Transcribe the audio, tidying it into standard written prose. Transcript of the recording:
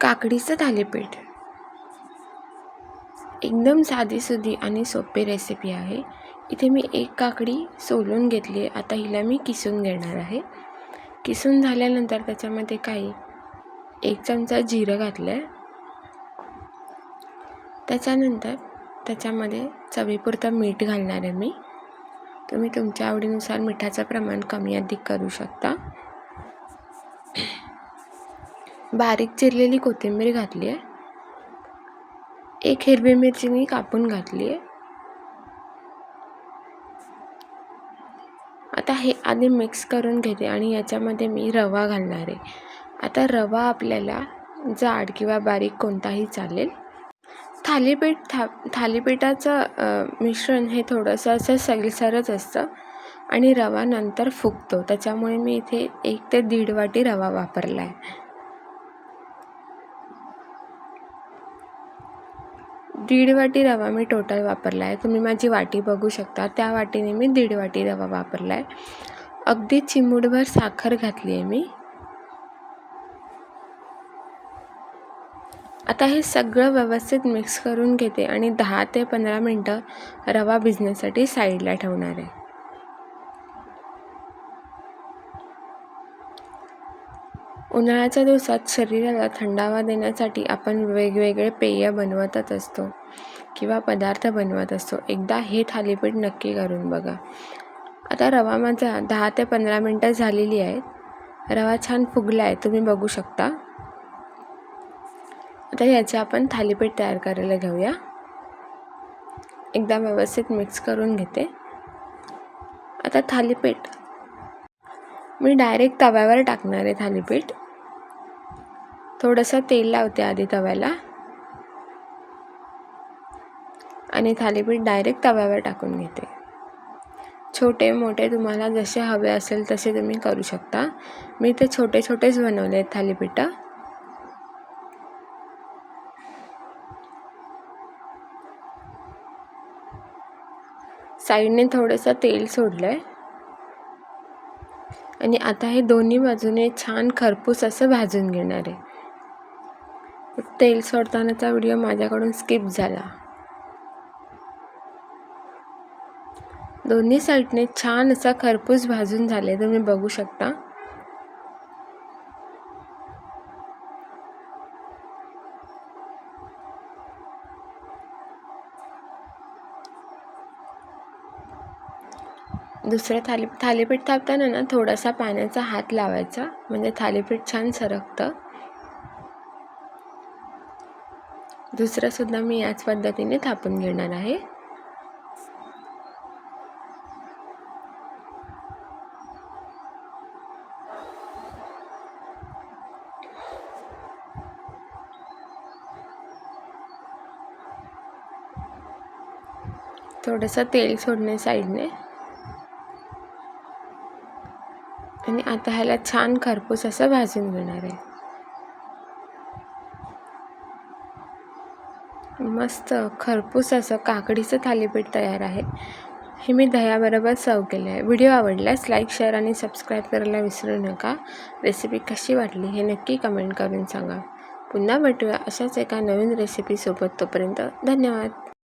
काकडीचं थालीपीठ एकदम साधीसुधी आणि सोपी रेसिपी आहे. इथे मी एक काकडी सोलून घेतली आहे. आता हिला मी किसून घेणार आहे. किसून झाल्यानंतर त्याच्यामध्ये काही 1 चमचा जिरं घातलं आहे. त्याच्यानंतर त्याच्यामध्ये चवीपुरतं मीठ घालणार आहे मी. तुम्ही तुमच्या आवडीनुसार मिठाचं प्रमाण कमी अधिक करू शकता. बारीक चिरलेली कोथिंबीर घातली आहे. 1 हिरवी मिरची मी कापून घातली आहे. आता हे आधी मिक्स करून घेते आणि याच्यामध्ये मी रवा घालणार आहे. आता रवा आपल्याला जाड किंवा बारीक कोणताही चालेल. थालीपीठाचं मिश्रण हे थोडंसं असं सैलसरच असतं आणि रवा नंतर फुगतो. त्याच्यामुळे मी इथे 1 ते 1.5 वाटी रवा वापरला आहे. 1.5 वाटी रवा मी टोटल वापरला आहे. तुम्ही माझी वाटी बघू शकता. त्या वाटीने मी 1.5 वाटी रवा वापरला आहे. अगदी चिमूटभर साखर घातली आहे मी. आता हे सगळं व्यवस्थित मिक्स करून घेते आणि 10 ते 15 मिनटं रवा भिजण्यासाठी साईडला ठेवणार आहे. उन्हाळ्याच्या दिवसात शरीराला थंडावा देण्यासाठी आपण वेगवेगळे पेय बनवतच असतो किंवा पदार्थ बनवत असतो. एकदा हे थालीपीठ नक्की करून बघा. आता रवा माझा 10 ते 15 मिनटं झालेली आहेत. रवा छान फुगला आहे, तुम्ही बघू शकता. आता याचे आपण थालीपीठ तयार करायला घेऊया. एकदा व्यवस्थित मिक्स करून घेते. आता थालीपीठ मी डायरेक्ट तव्यावर टाकणार आहे. थालीपीठ थोडंसं तेल लावते आधी तव्याला आणि थालीपीठ डायरेक्ट तव्यावर टाकून घेते. छोटे मोठे तुम्हाला जसे हवे असेल तसे तुम्ही करू शकता. मी ते छोटे छोटेच बनवले आहेत थालीपीठ. साईडने थोडंसं तेल सोडलं आहे आणि आता हे दोन्ही बाजूने छान खरपूस असं भाजून घेणार आहे. तेल सोडतानाचा व्हिडिओ माझ्याकडून स्किप झाला. दोन्ही साईडने छान असा खरपूस भाजून झाले, तुम्ही बघू शकता. दुसऱ्या थालीपीठ थापताना ना थोडासा पाण्याचा हात लावायचा, म्हणजे थालीपीठ छान सरकतं. दुसरं सुद्धा मी याच पद्धतीने थापून घेणार आहे. थोडंसं तेल सोडणे साईडने आणि आता ह्याला छान खरपूस असं भाजून घेणार आहे. मस्त खरपूस असं काकडीचं थालीपीठ तयार आहे. हे मी दह्याबरोबर सर्व केलं आहे. व्हिडिओ आवडल्यास लाईक, शेअर आणि सबस्क्राईब करायला विसरू नका. रेसिपी कशी वाटली हे नक्की कमेंट करून सांगा. पुन्हा भेटूया अशाच एका नवीन रेसिपीसोबत. तोपर्यंत धन्यवाद.